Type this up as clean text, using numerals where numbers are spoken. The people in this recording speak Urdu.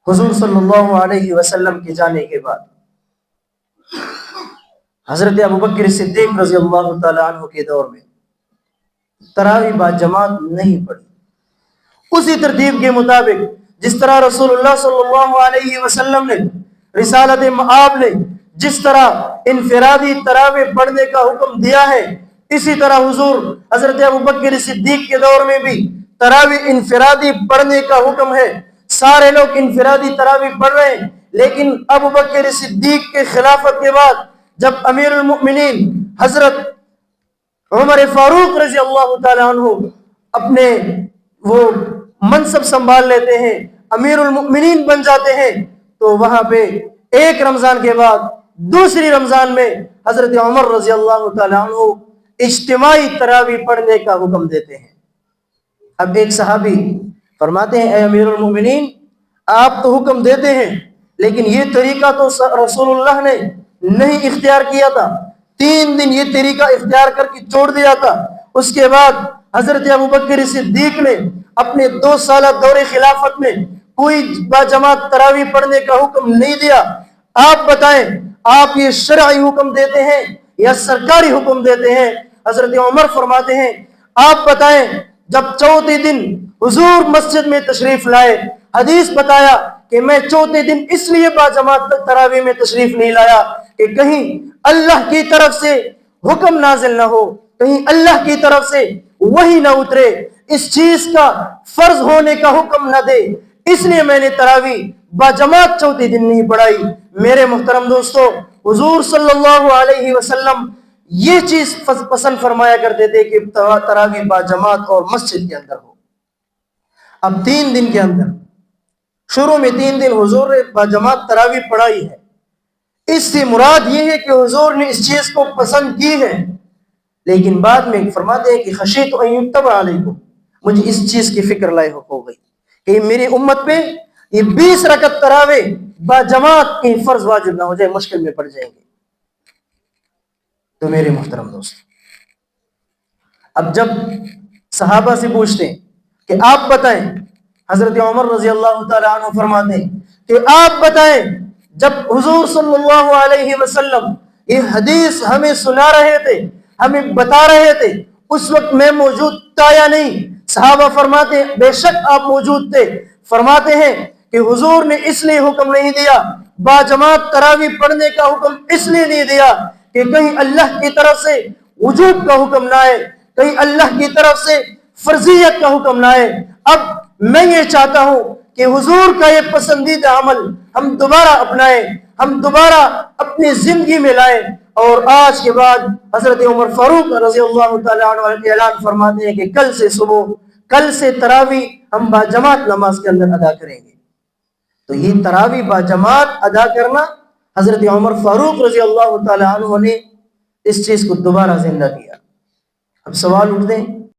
حضور صلی اللہ علیہ وسلم کے جانے کے بعد حضرت ابوبکر صدیق رضی اللہ تعالیٰ عنہ کے دور میں تراویح با جماعت نہیں پڑھی. اسی ترتیب کے مطابق جس طرح رسول اللہ صلی اللہ علیہ وسلم نے رسالت مآب نے جس طرح انفرادی تراویح پڑھنے کا حکم دیا ہے، اسی طرح حضور حضرت ابوبکر صدیق کے دور میں بھی تراویح انفرادی پڑھنے کا حکم ہے. سارے لوگ انفرادی تراویح پڑھ رہے ہیں، لیکن ابوبکر صدیق کے خلافت کے بعد جب امیر المؤمنین حضرت عمر فاروق رضی اللہ تعالیٰ عنہ اپنے وہ منصب سنبھال لیتے ہیں، امیر المؤمنین بن جاتے ہیں، تو وہاں پہ ایک رمضان کے بعد دوسری رمضان میں حضرت عمر رضی اللہ تعالیٰ عنہ اجتماعی تراویح پڑھنے کا حکم دیتے ہیں. اب ایک صحابی فرماتے ہیں، اے امیر المؤمنین، آپ تو حکم دیتے ہیں لیکن یہ طریقہ تو رسول اللہ نے نہیں اختیار کیا تھا. 3 دن یہ طریقہ اختیار کر کے چھوڑ دیا تھا. اس کے بعد حضرت ابوبکر صدیق نے اپنے 2 سالہ دور خلافت میں کوئی باجماعت تراویح پڑھنے کا حکم نہیں دیا. آپ بتائیں، آپ یہ شرعی حکم دیتے ہیں یا سرکاری حکم دیتے ہیں؟ حضرت عمر فرماتے ہیں، آپ بتائیں. جب چوتھے دن حضور مسجد میں تشریف لائے، حدیث بتایا کہ میں چوتھے دن اس لیے باجماعت تراویح میں تشریف نہیں لایا کہ کہیں اللہ کی طرف سے حکم نازل نہ ہو، کہیں اللہ کی طرف سے وحی نہ اترے، اس چیز کا فرض ہونے کا حکم نہ دے، اس لیے میں نے تراویح باجماعت چوتھے دن نہیں پڑھائی. میرے محترم دوستو، حضور صلی اللہ علیہ وسلم یہ چیز پسند فرمایا کرتے تھے کہ تراویح باجماعت اور مسجد کے اندر ہو. اب 3 دن کے اندر شروع میں 3 دن حضور نے باجماعت تراویح پڑھائی ہے. اس سے مراد یہ ہے کہ حضور نے اس چیز کو پسند کی ہے، لیکن بعد میں فرماتے ہیں کہ خشیت ان یکتب علیکم، مجھے اس چیز کی فکر لاحق ہو گئی کہ میری امت پہ یہ 20 رکعت تراویح باجماعت کی فرض واجب نہ ہو جائے، مشکل میں پڑ جائیں گے. تو میرے محترم دوست، اب جب صحابہ سے پوچھتے ہیں کہ آپ بتائیں، حضرت عمر رضی اللہ تعالیٰ عنہ فرماتے ہیں کہ آپ بتائیں، جب حضور صلی اللہ علیہ وسلم یہ حدیث ہمیں سنا رہے تھے، ہمیں بتا رہے تھے، اس وقت میں موجود تھا یا نہیں؟ صحابہ فرماتے ہیں بے شک آپ موجود تھے. فرماتے ہیں کہ حضور نے اس لیے حکم نہیں دیا، باجماعت تراویح پڑھنے کا حکم اس لیے نہیں دیا کہ کہیں اللہ کی طرف سے وجوب کا حکم نہ آئے، کہیں اللہ کی طرف سے فرضیت کا حکم نہ آئے. اب میں یہ چاہتا ہوں کہ حضور کا یہ پسندیدہ عمل ہم دوبارہ اپنائیں، ہم دوبارہ اپنی زندگی میں لائیں. اور آج کے بعد حضرت عمر فاروق رضی اللہ تعالیٰ عنہ اعلان فرماتے ہیں کہ کل سے تراویح ہم باجماعت نماز کے اندر ادا کریں گے. تو یہ تراویح باجماعت ادا کرنا حضرت عمر فاروق رضی اللہ تعالیٰ عنہ نے اس چیز کو دوبارہ زندہ کیا. اب سوال اٹھتے ہیں